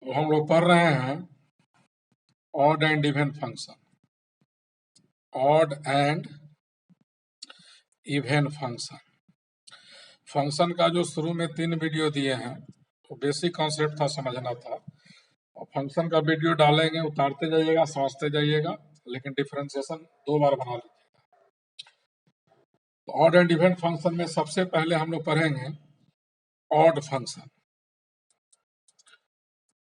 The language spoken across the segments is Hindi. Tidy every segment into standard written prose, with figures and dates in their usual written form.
तो हम लोग पढ़ रहे हैं odd and even function. Odd and even function. Function का जो शुरू में 3 वीडियो दिए हैं वो बेसिक कॉन्सेप्ट था, समझना था। और फंक्शन का वीडियो डालेंगे, उतारते जाइएगा, समझते जाइएगा, लेकिन डिफरेंशिएशन 2 बार बना लीजिएगा। तो ऑड एंड इवन फंक्शन में सबसे पहले हम लोग पढ़ेंगे ऑड फंक्शन।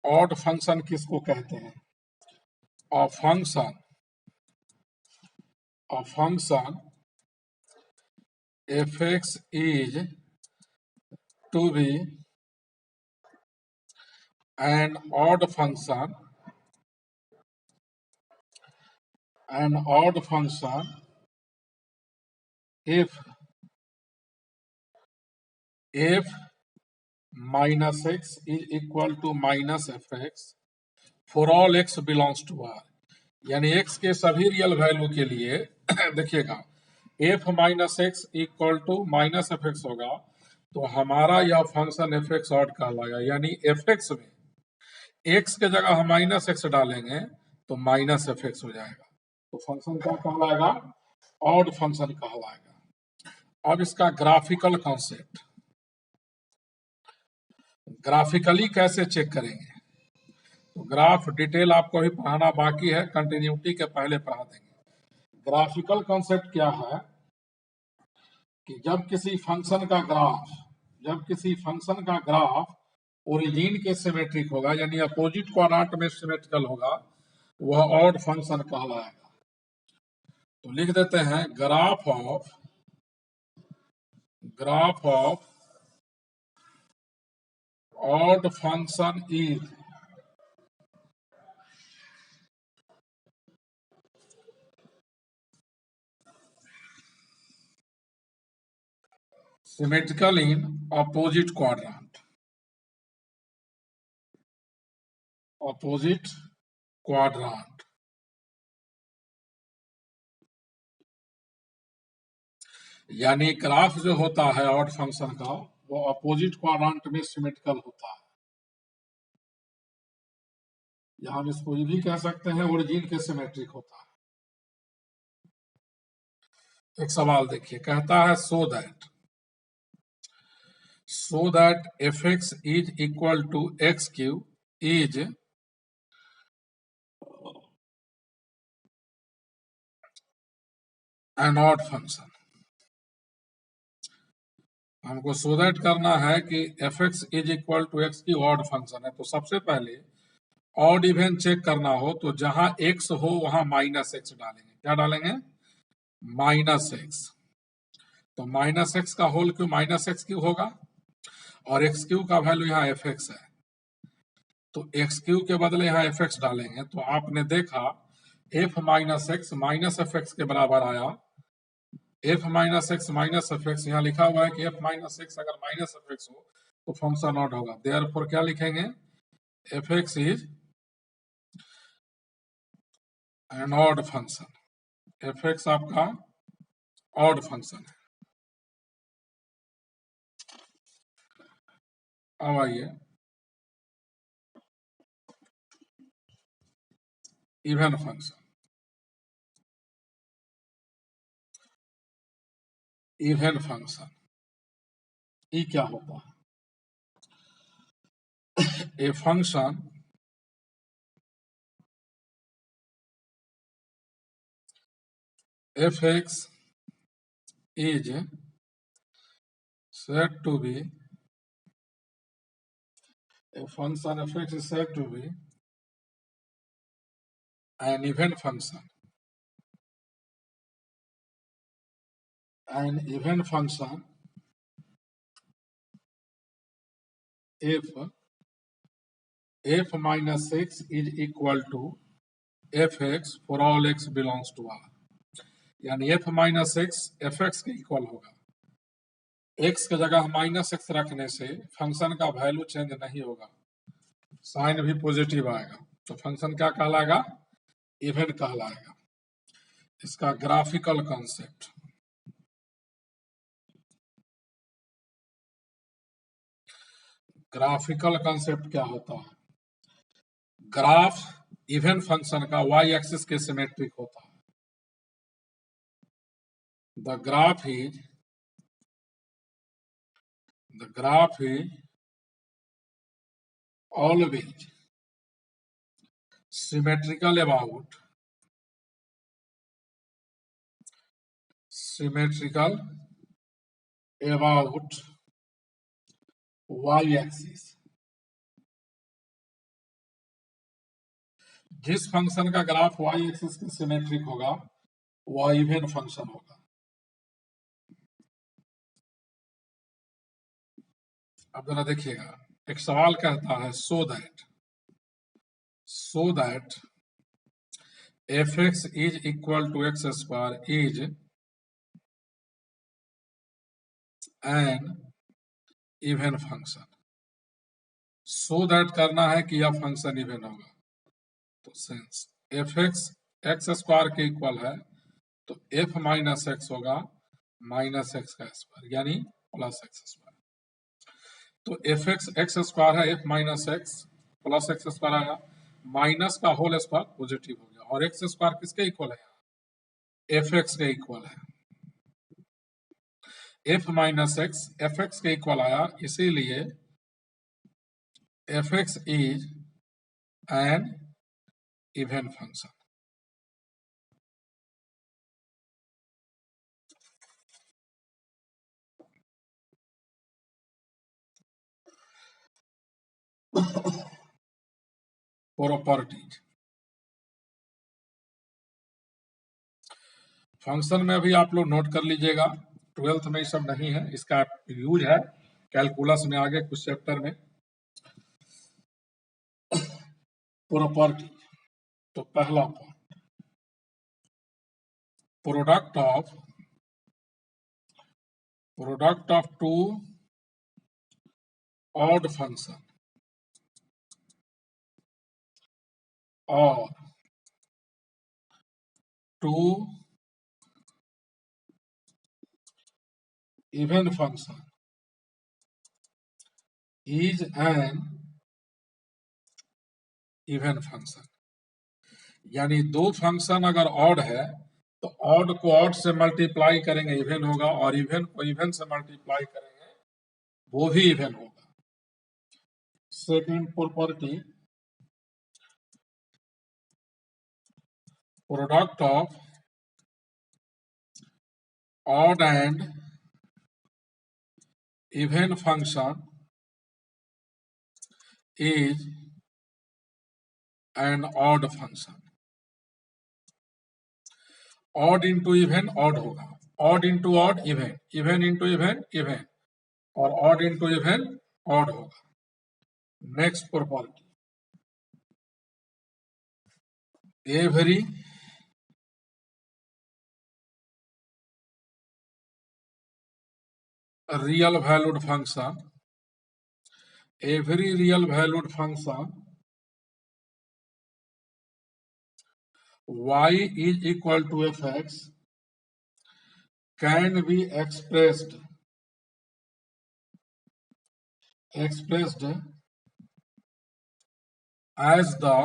ऑड फंक्शन किसको कहते हैं? A function fx is to be an odd function if f minus x is equal to minus fx for all x belongs to R। यानी x के सभी रियल वैल्यू के लिए देखिएगा f minus x equal to minus f x होगा, तो हमारा यह फंक्शन एफ एक्स ऑड कहलाएगा। यानी एफ एक्स में x के जगह हम माइनस एक्स डालेंगे तो माइनस एफ एक्स हो जाएगा, तो फंक्शन क्या कहलाएगा? ऑड फंक्शन कहलाएगा। अब इसका ग्राफिकल कॉन्सेप्ट, ग्राफिकली कैसे चेक करेंगे? तो ग्राफ डिटेल आपको भी पढ़ाना बाकी है, कंटिन्यूटी के पहले पढ़ा देंगे। ग्राफिकल कॉन्सेप्ट क्या है कि जब किसी फंक्शन का ग्राफ ओरिजिन के सिमेट्रिक होगा, यानी अपोजिट क्वाड्रेंट में सिमेट्रिकल होगा, वह ऑड फंक्शन कहलाएगा। तो लिख देते हैं graph of odd function is symmetrical in opposite quadrant। यानी ग्राफ जो होता है ऑड फंक्शन का, वो अपोजिट क्वाड्रेंट में सिमेट्रिकल होता है, या हम इसको ये भी कह सकते हैं ओरिजिन के सिमेट्रिक होता है। एक सवाल देखिए, कहता है so that f x is equal to x cube is an odd function. हमको सो दैट करना है कि f x is equal to x की ऑड फंक्शन है। तो सबसे पहले ऑड इवन चेक करना हो तो जहां एक्स हो वहां माइनस एक्स डालेंगे। क्या डालेंगे? Minus x. तो माइनस एक्स का होल क्यों माइनस एक्स क्यू होगा, और एक्स क्यू का वैल्यू यहाँ एफ एक्स है, तो एक्स क्यू के बदले यहाँ एफ एक्स डालेंगे। तो आपने देखा F minus x minus f x के बराबर आया। F minus x minus f x, यहाँ लिखा हुआ है कि एफ माइनस एक्स अगर माइनस एफ एक्स हो तो फंक्शन ऑड होगा। देयरफॉर क्या लिखेंगे? F x is an odd function. F x आपका ऑड फंक्शन है। अब आइए इवन फंक्शन। इवन फंक्शन ये क्या होता है? A function f x is said to be a function f x is said to be an even function. An even function if f minus x is equal to fx for all x belongs to R। यानी f minus x F x के इक्वल होगा। x के जगह माइनस एक्स रखने से फंक्शन का वैल्यू चेंज नहीं होगा, साइन भी पॉजिटिव आएगा, तो फंक्शन क्या कहलाएगा? इवन कहलाएगा। इसका ग्राफिकल कॉन्सेप्ट, ग्राफिकल कॉन्सेप्ट क्या होता है? ग्राफ इवन फंक्शन का y एक्सिस के सिमेट्रिक होता है। The graph is always symmetrical about y axis. जिस फंक्शन का ग्राफ y एक्सिस के सिमेट्रिक होगा वह इवन फंक्शन होगा। अब जरा देखिएगा, एक सवाल कहता है so that fx is equal to x square is an even function. So that करना है कि यह फंक्शन इवन होगा, तो सेंस fx एक्स स्क्वायर के इक्वल है तो f माइनस एक्स होगा माइनस एक्स का स्क्वायर यानी प्लस एक्स स्क्वायर। तो fx एक्स स्क्वायर है, f minus x plus x square आया, माइनस का होल स्क्वायर पॉजिटिव हो गया, और एक्स स्क्वायर किसके इक्वल है? fx के इक्वल है। f माइनस एक्स fx के इक्वल आया, इसीलिए fx is an even function. Properties function में अभी आप लोग नोट कर लीजिएगा, 12th में ये सब नहीं है, इसका यूज है कैलकुलस में आगे कुछ चैप्टर में। प्रॉपर्टी, तो पहला product of two odd function और two even function is an even function. यानी दो फंक्शन अगर ऑड है तो ऑड को ऑड से मल्टीप्लाई करेंगे इवन होगा, और इवन को इवन से मल्टीप्लाई करेंगे वो भी इवन होगा। Second property, product of odd and even function is an odd function. Odd into even odd होगा, odd into odd even, even into even even, और ऑड इंटू इवन ऑड होगा। Next property, every real valued function y is equal to fx can be expressed as the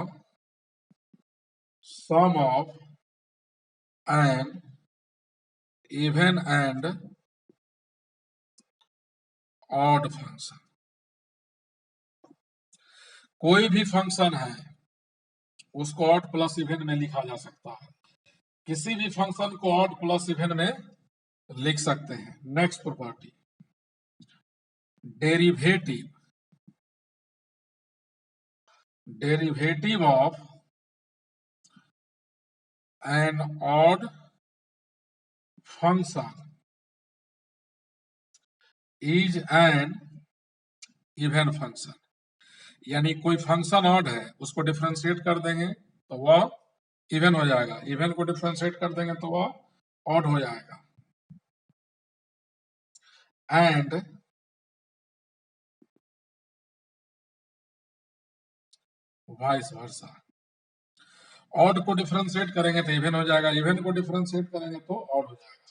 sum of an even and odd function। कोई भी फंक्शन है उसको ऑड प्लस इवन में लिखा जा सकता है, किसी भी फंक्शन को ऑड प्लस इवन में लिख सकते हैं। Next property, derivative of an odd function is an even function. यानी कोई फंक्शन ऑड है उसको डिफरेंशिएट कर देंगे तो वह इवन हो जाएगा, इवन को डिफरेंशिएट कर देंगे तो वह ऑड हो जाएगा। एंड वाइस वर्सा, ऑड को डिफरेंशिएट करेंगे तो इवन हो जाएगा, इवन को डिफरेंशिएट करेंगे तो ऑड हो जाएगा।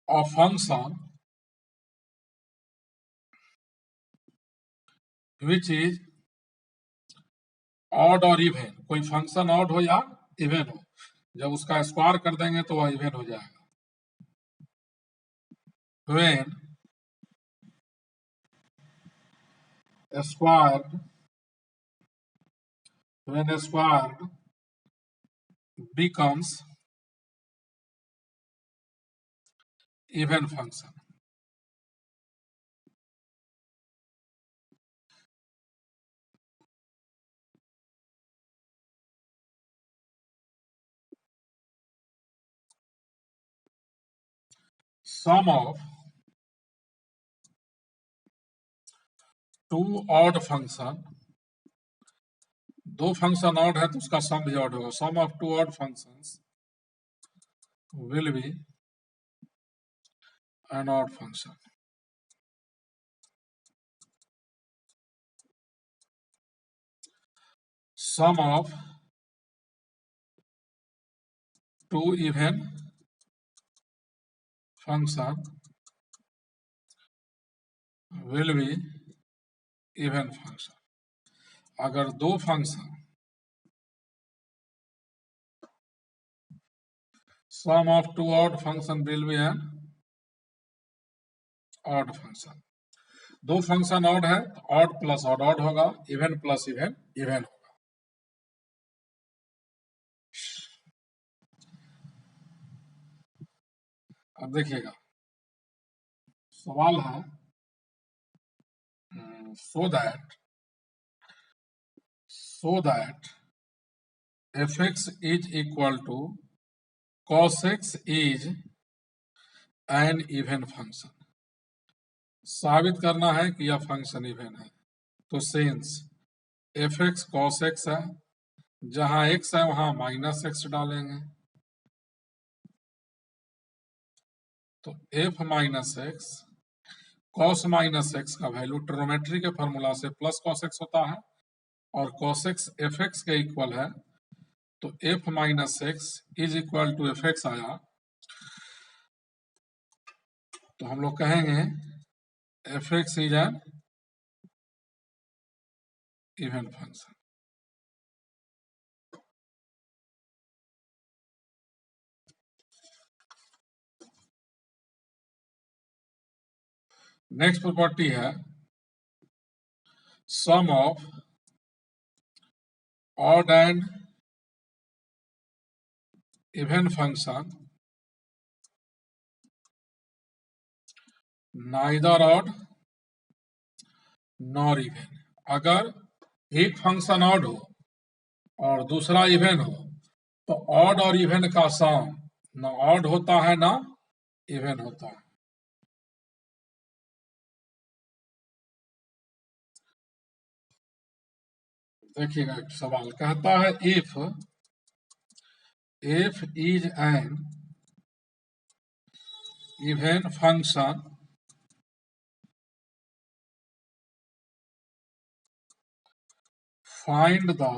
a function which is odd और इवन, कोई फंक्शन ऑड हो या इवन हो, जब उसका स्क्वायर कर देंगे तो वह इवन हो जाएगा। when squared becomes even function, sum of two odd function, दो फंक्शन ऑड है तो उसका सम भी ऑड होगा, sum of two odd functions will be an odd function. Sum of two even function will be even function. अगर दो function sum of two odd function will be an odd function. दो फंक्शन ऑड है तो ऑड प्लस ऑड ऑड होगा, इवन प्लस इवन इवन होगा। अब देखिएगा सवाल है so that fx is equal to cos x is an even function, साबित करना है कि यह फंक्शन इवन है। तो सिंस fx cos x है, जहां x है वहां माइनस एक्स डालेंगे, तो f minus x cos minus x का वैल्यू ट्रिग्नोमेट्री के फॉर्मूला से प्लस cos x होता है, और cos x fx के इक्वल है, तो f minus x is equal to fx आया, तो हम लोग कहेंगे fx is an even function. Next property है sum of odd and even function neither odd nor even. अगर एक फंक्शन ऑड हो और दूसरा इवन हो तो ऑड और इवन का सम ना ऑड होता है ना इवन होता है। देखिएगा एक सवाल कहता है if is an even function find the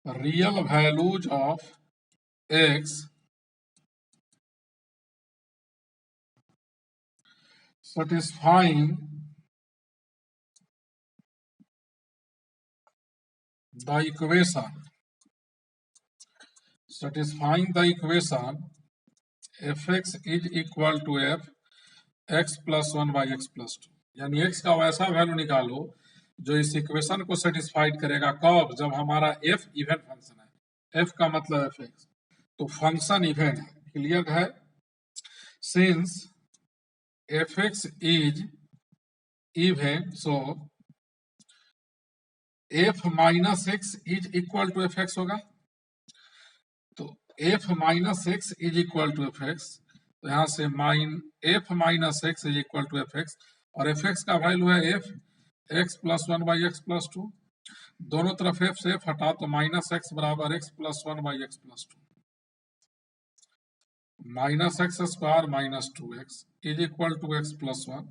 real values of x satisfying the equation fx is equal to f x plus 1 by x plus 2, यानी x का वैसा वैल्यू निकालो जो इस इक्वेशन को सेटिस्फाइड करेगा। कब? जब हमारा f इवन फंक्शन है, f का मतलब fx, तो फंक्शन इवन है। क्लियर है? Since fx is even, so f minus x is equal to fx होगा। तो f minus x is equal to fx, तो यहां से f minus x is equal to fx, और fx का वैल्यू है f x plus 1 by x plus 2, दोनों तरफ f से f हटा तो माइनस एक्स बराबर x plus 1 by x plus 2, minus x square minus 2x is equal to x plus 1,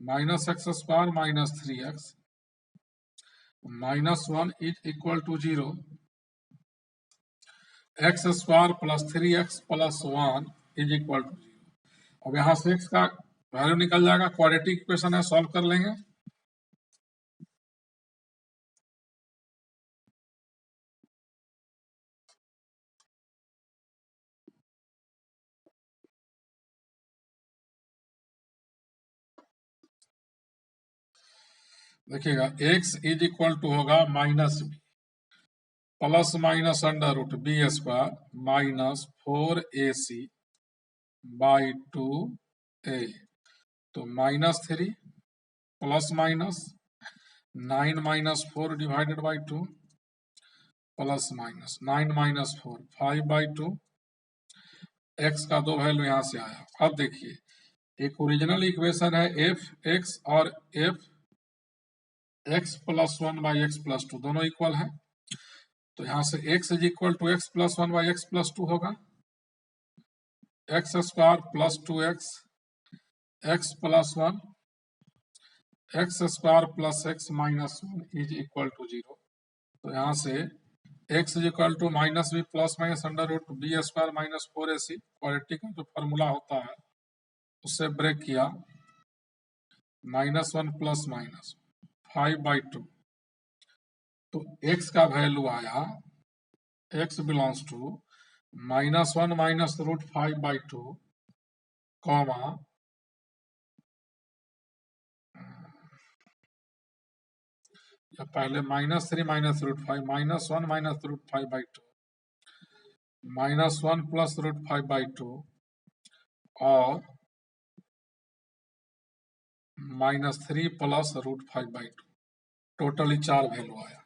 minus x square minus 3x minus 1 is equal to 0, x square plus 3x plus 1 is equal to 0। अब यहाँ से x का वैल्यू निकल जाएगा, क्वाड्रेटिक इक्वेशन है, सॉल्व कर लेंगे। देखिएगा x इज इक्वल टू होगा minus b plus minus under root b square minus 4ac by 2a। तो -3 plus minus 9 minus 4 divided by 2 plus minus 9 minus 4 5 by 2। X का दो वैल्यू यहां से आया। अब देखिए एक ओरिजिनल इक्वेशन है एफ एक्स और f x plus 1 by x plus 2 दोनों इक्वल है। तो यहां से x is equal to x plus 1 by x plus 2 होगा। X square plus 2x x plus 1 x square plus x minus 1 is equal to 0। तो यहाँ से x is equal to minus b plus minus under root b square minus 4ac, quadratic का जो फॉर्मूला होता है उससे ब्रेक किया, -1 प्लस माइनस 5 बाई 2। तो x का वैल्यू आया, x belongs to -1 minus root 5 by 2 comma या पहले -3 minus root 5 -1 minus root 5 by 2 -1 plus root 5 by 2 और -3 plus root 5 by 2। Totally 4 value आया।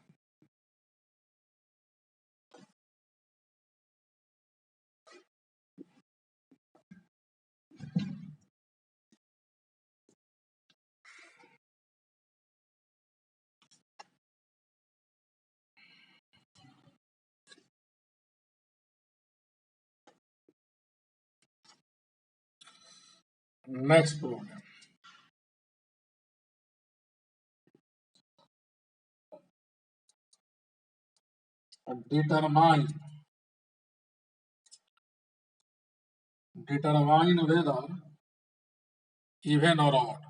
Next problem, determine whether even और ऑड।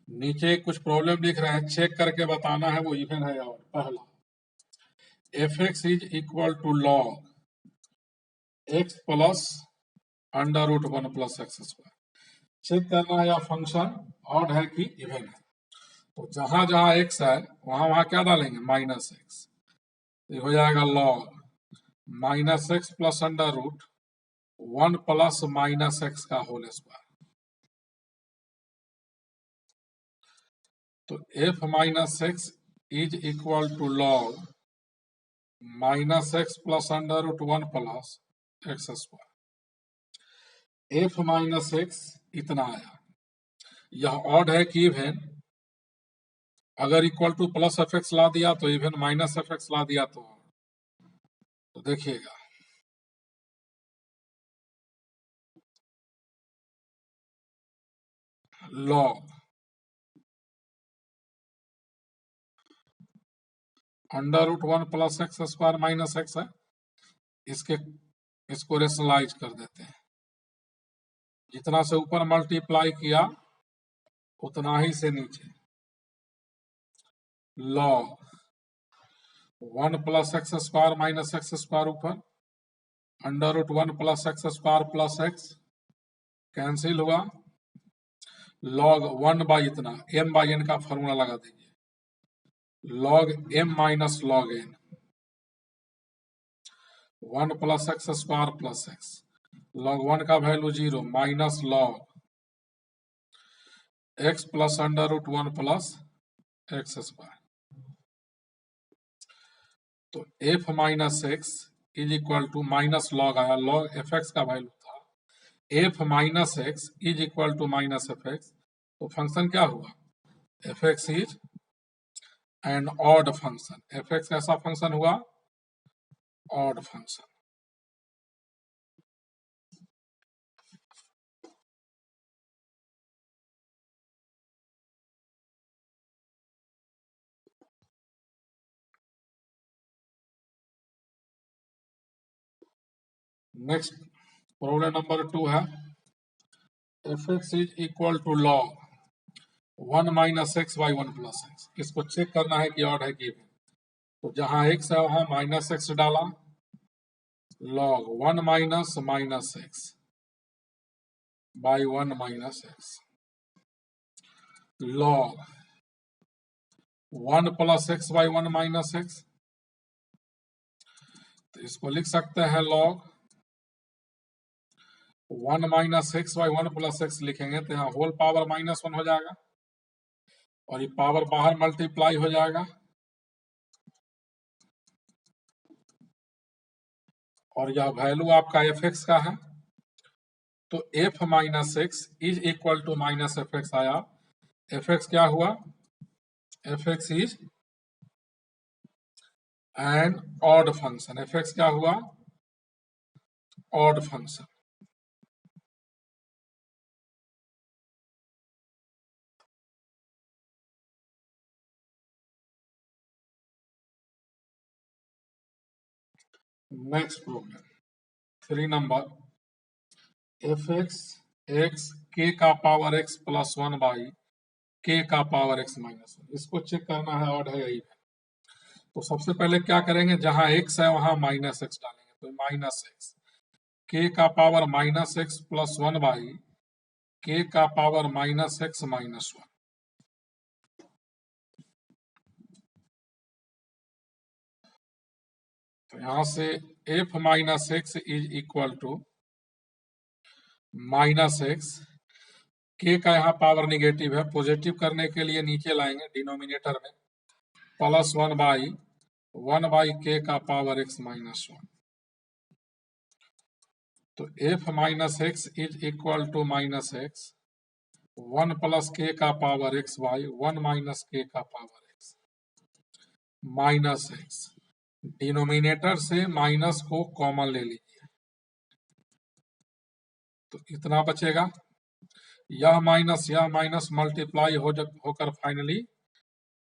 नीचे कुछ प्रॉब्लम लिख रहे हैं, चेक करके बताना है वो इवन है और। पहला f x is equal to log x plus under root 1 plus x square. Check करना है या फंक्शन ऑड है कि इवन है। तो जहां जहां एक्स है वहां वहां क्या डालेंगे, -x। तो हो जाएगा log -x plus under root 1 plus -x का होल स्क्वायर। तो f minus x is equal to log -x plus under root 1 plus x square. f minus x इतना आया। यह ऑड है कि इवन? अगर equal to plus f x ला दिया तो इवन, माइनस एफ एक्स ला दिया तो देखिएगा log under root 1 plus x square minus x है, इसको रेशनलाइज कर देते हैं। जितना से ऊपर मल्टीप्लाई किया उतना ही से नीचे। Log 1 plus x square minus x square ऊपर, under root 1 plus x square plus x cancel हुआ। लॉग 1 बाई इतना m बाई n का फॉर्मूला लगा दीजिए, log m minus log n 1 plus x square plus x. Log 1 का value 0 minus log x plus under root 1 plus x square. तो f minus x is equal to minus log आया, लॉग एफ एक्स का वैल्यू था f minus x is equal to minus f x. तो फंक्शन क्या हुआ, f x is an odd function. F x कैसा फंक्शन हुआ, odd function. Next problem number 2 है fx is equal to log 1 minus x by 1 plus x. इसको चेक करना है कि ऑड है कि इवन। तो जहां x है वहां माइनस एक्स डाला, log 1 minus x by 1 minus x, log 1 plus x by 1 minus x. तो इसको लिख सकते हैं log 1 minus x by 1 plus x लिखेंगे तो यहाँ होल पावर -1 हो जाएगा और ये पावर बाहर मल्टीप्लाई हो जाएगा और यह वैल्यू आपका एफ एक्स का है। तो f minus x is equal to minus f x आया। एफ एक्स क्या हुआ? F x is an odd function. F x क्या हुआ? Odd function. Next problem 3 number, f x x के का पावर एक्स प्लस 1 बाई के का पावर एक्स माइनस 1। इसको चेक करना है ऑड है या इवन। तो सबसे पहले क्या करेंगे, जहां एक्स है वहां माइनस एक्स डालेंगे। तो माइनस एक्स के का power minus x plus 1 by के का पावर माइनस एक्स माइनस 1। तो यहां से f minus x is equal to minus x, के का यहाँ पावर निगेटिव है, पॉजिटिव करने के लिए नीचे लाएंगे डिनोमिनेटर में, प्लस 1 बाई के का पावर एक्स माइनस 1। तो f minus x is equal to minus x 1 plus के का पावर एक्स बाई 1 माइनस के का power x minus x. Denominator से माइनस को कॉमन ले लीजिए तो इतना बचेगा। यह माइनस मल्टीप्लाई होकर फाइनली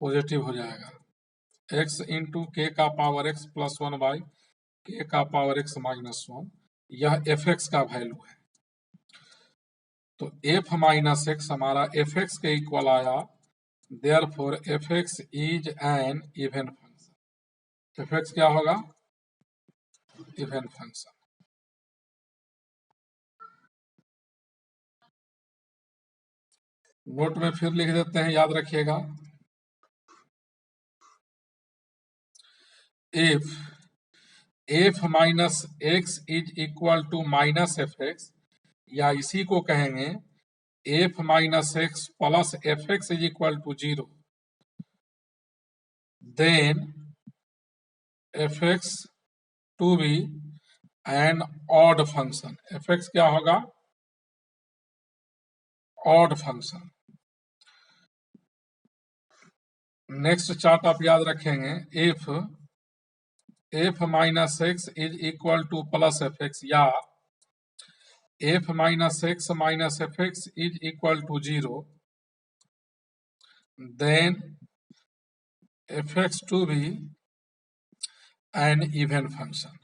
पॉजिटिव हो जाएगा। x इंटू के का पावर x प्लस 1 बाई के का पावर x माइनस 1, यह एफ एक्स का वैल्यू है। तो f माइनस एक्स हमारा एफ एक्स के इक्वल आया, therefore F x is an even function. F x क्या होगा? Even function. नोट में फिर लिख देते हैं, याद रखिएगा। If f minus x is equal to minus f x, या इसी को कहेंगे f minus x plus f x is equal to 0, then f x to be an odd function. F x क्या होगा? Odd function. नेक्स्ट चार्ट आप याद रखेंगे, if f minus x is equal to plus f x, या f minus f x is equal to 0, then f x to be an even function.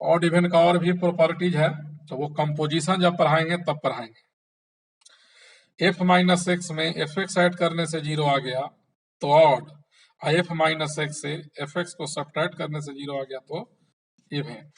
Odd even का और भी प्रॉपर्टीज है, तो वो कंपोजिशन जब पढ़ाएंगे तब पढ़ाएंगे। एफ माइनस एक्स में एफ एक्स ऐड करने से 0 आ गया तो ऑड, एफ माइनस एक्स से एफ एक्स को सब्ट्रैक्ट करने से 0 आ गया तो इवन।